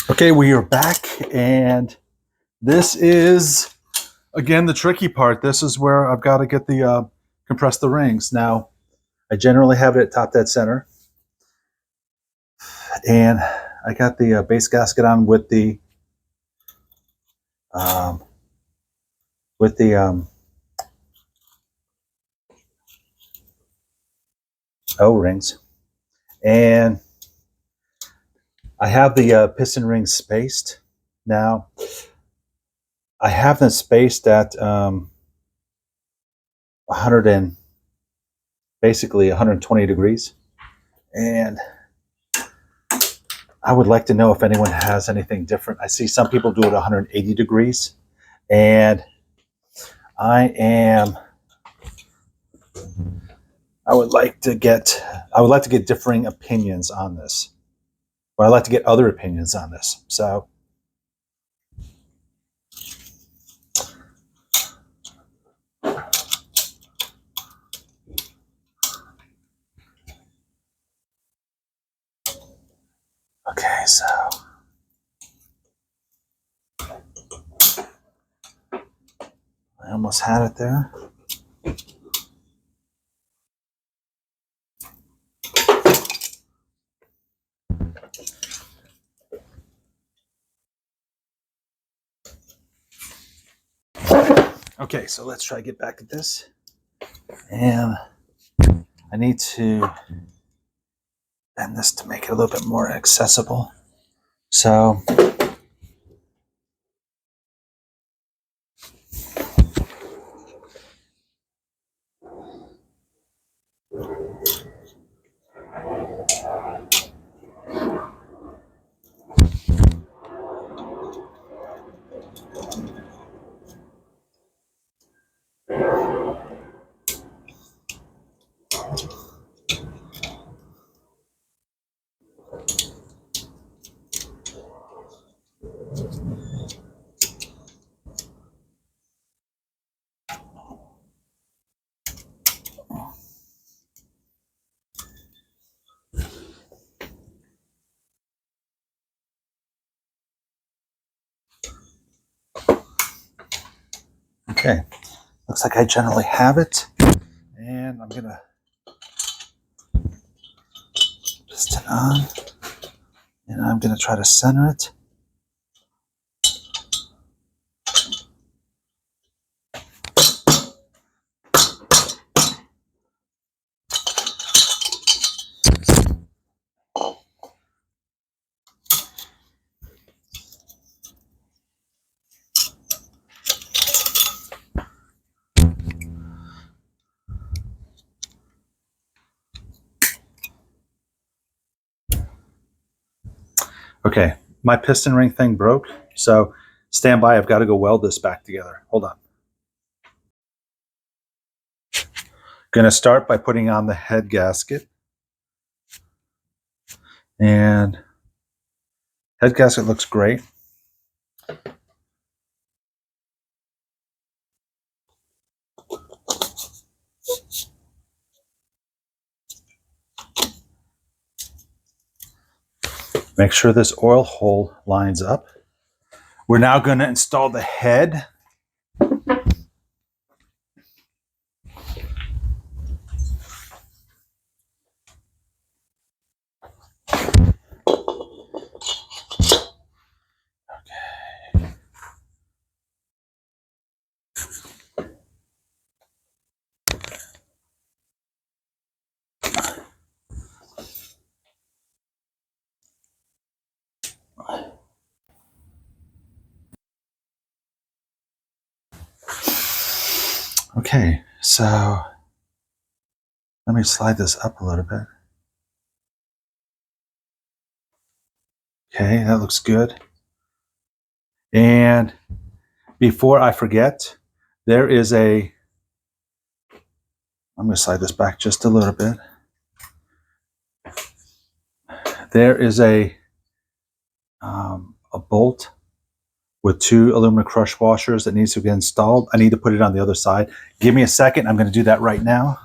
Okay, we are back, and this is, again, the tricky part. This is where I've got to get the compress the rings. Now, I generally have it at top dead center, and I got the base gasket on with the um, with the O-rings, and I have the piston rings spaced. Now, I have them spaced at 100 and basically 120 degrees, and I would like to know if anyone has anything different. I see some people do it 180 degrees, and I would like to get differing opinions on this. Or I'd like to get other opinions on this. So okay, so I almost had it there. Okay, so let's try to get back at this. And I need to bend this to make it a little bit more accessible. So okay, looks like I generally have it. And I'm gonna piston on, and I'm gonna try to center it. Okay, my piston ring thing broke, so stand by. I've got to go weld this back together. Hold on. Going to start by putting on the head gasket. And head gasket looks great. Make sure this oil hole lines up. We're now going to install the head. Okay, so let me slide this up a little bit. Okay, that looks good. And before I forget, there is I'm going to slide this back just a little bit. There is a bolt with 2 aluminum crush washers that needs to be installed. I need to put it on the other side. Give me a second. I'm going to do that right now.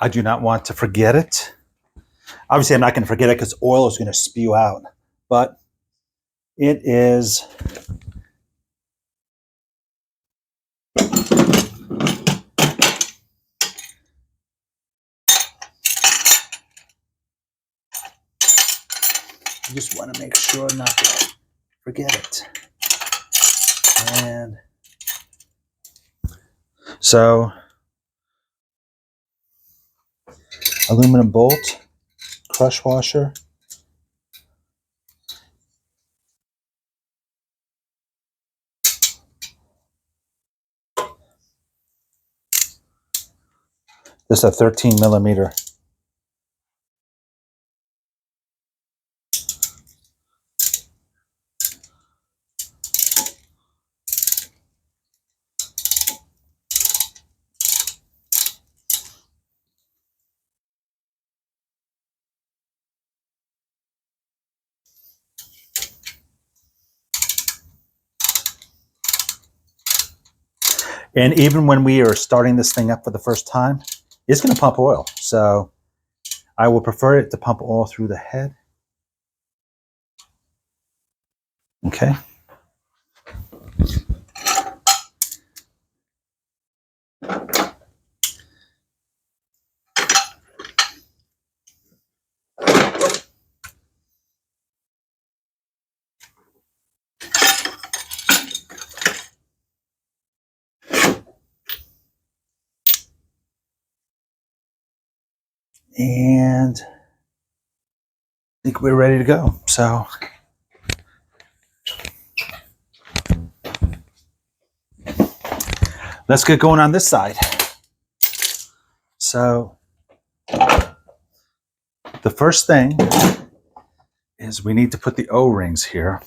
I do not want to forget it. Obviously, I'm not going to forget it because oil is going to spew out. But it is... I just want to make sure not to forget it. And so, aluminum bolt, crush washer. This is a 13 millimeter. And even when we are starting this thing up for the first time, it's going to pump oil. So I will prefer it to pump oil through the head. Okay. And I think we're ready to go. So let's get going on this side. So the first thing is we need to put the O-rings here.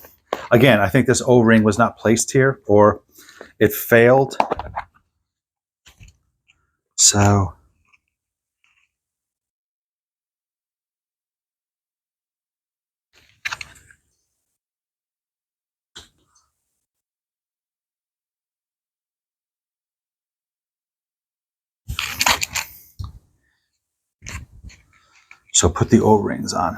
Again, I think this O-ring was not placed here, or it failed. So put the O-rings on.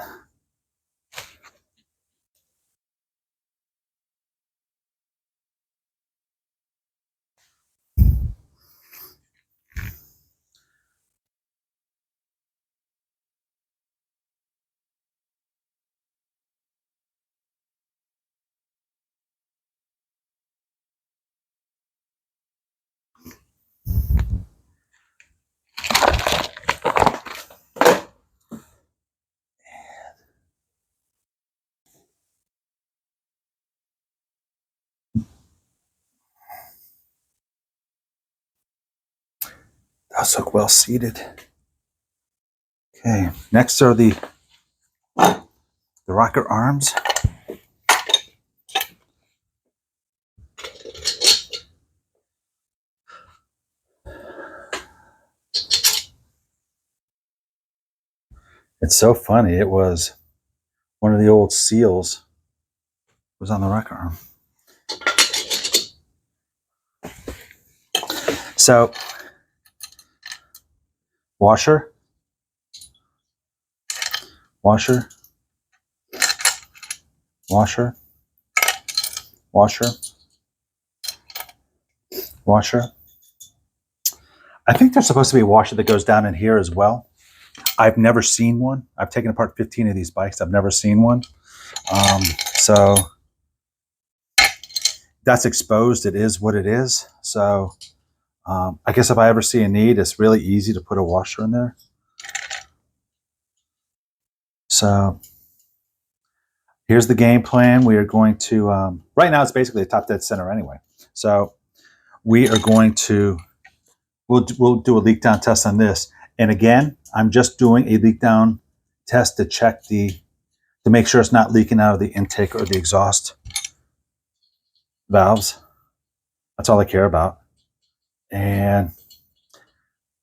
Those look well seated. Okay, next are the rocker arms. It's so funny. It was one of the old seals was on the rocker arm. So washer, washer, washer, washer, washer. I think there's supposed to be a washer that goes down in here as well. I've never seen one. I've taken apart 15 of these bikes. I've never seen one. So that's exposed. It is what it is. So I guess if I ever see a need, it's really easy to put a washer in there. So here's the game plan. We are going to, right now it's basically a top dead center anyway. So we are going to, we'll do a leak down test on this. And again, I'm just doing a leak down test to check to make sure it's not leaking out of the intake or the exhaust valves. That's all I care about. And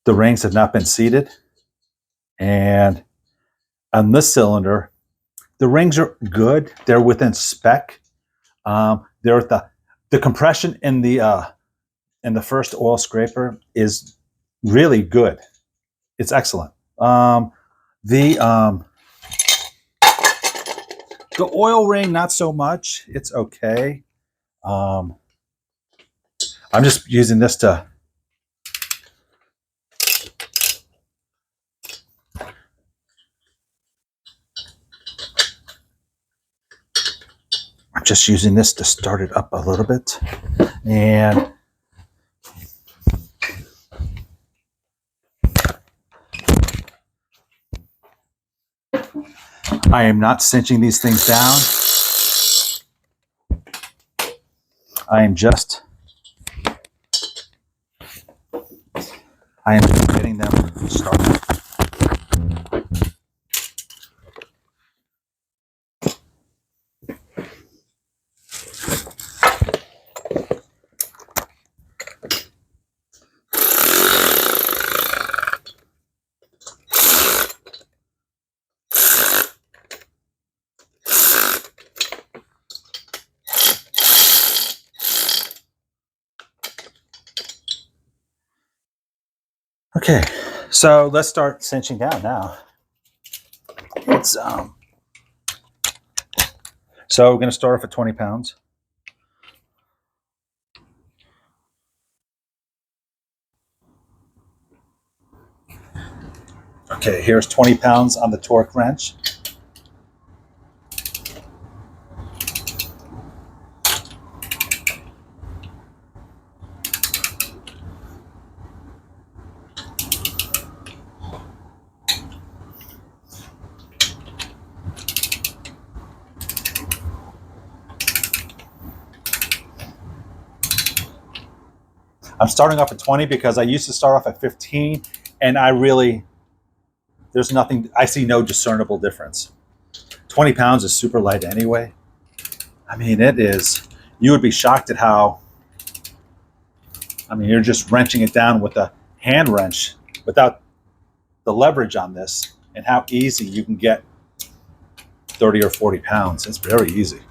the rings have not been seated. And on this cylinder, the rings are good. They're within spec. They're at the compression in the first oil scraper is really good. It's excellent. The the oil ring, not so much. It's okay. I'm just using this to. I'm just using this to start it up a little bit, and I am not cinching these things down. I am just getting them started. Okay, so let's start cinching down now. It's so we're going to start off at 20 pounds. Okay, here's 20 pounds on the torque wrench. I'm starting off at 20 because I used to start off at 15, and there's nothing, I see no discernible difference. 20 pounds is super light anyway. I mean, it is, you would be shocked at how, I mean, you're just wrenching it down with a hand wrench without the leverage on this, and how easy you can get 30 or 40 pounds. It's very easy.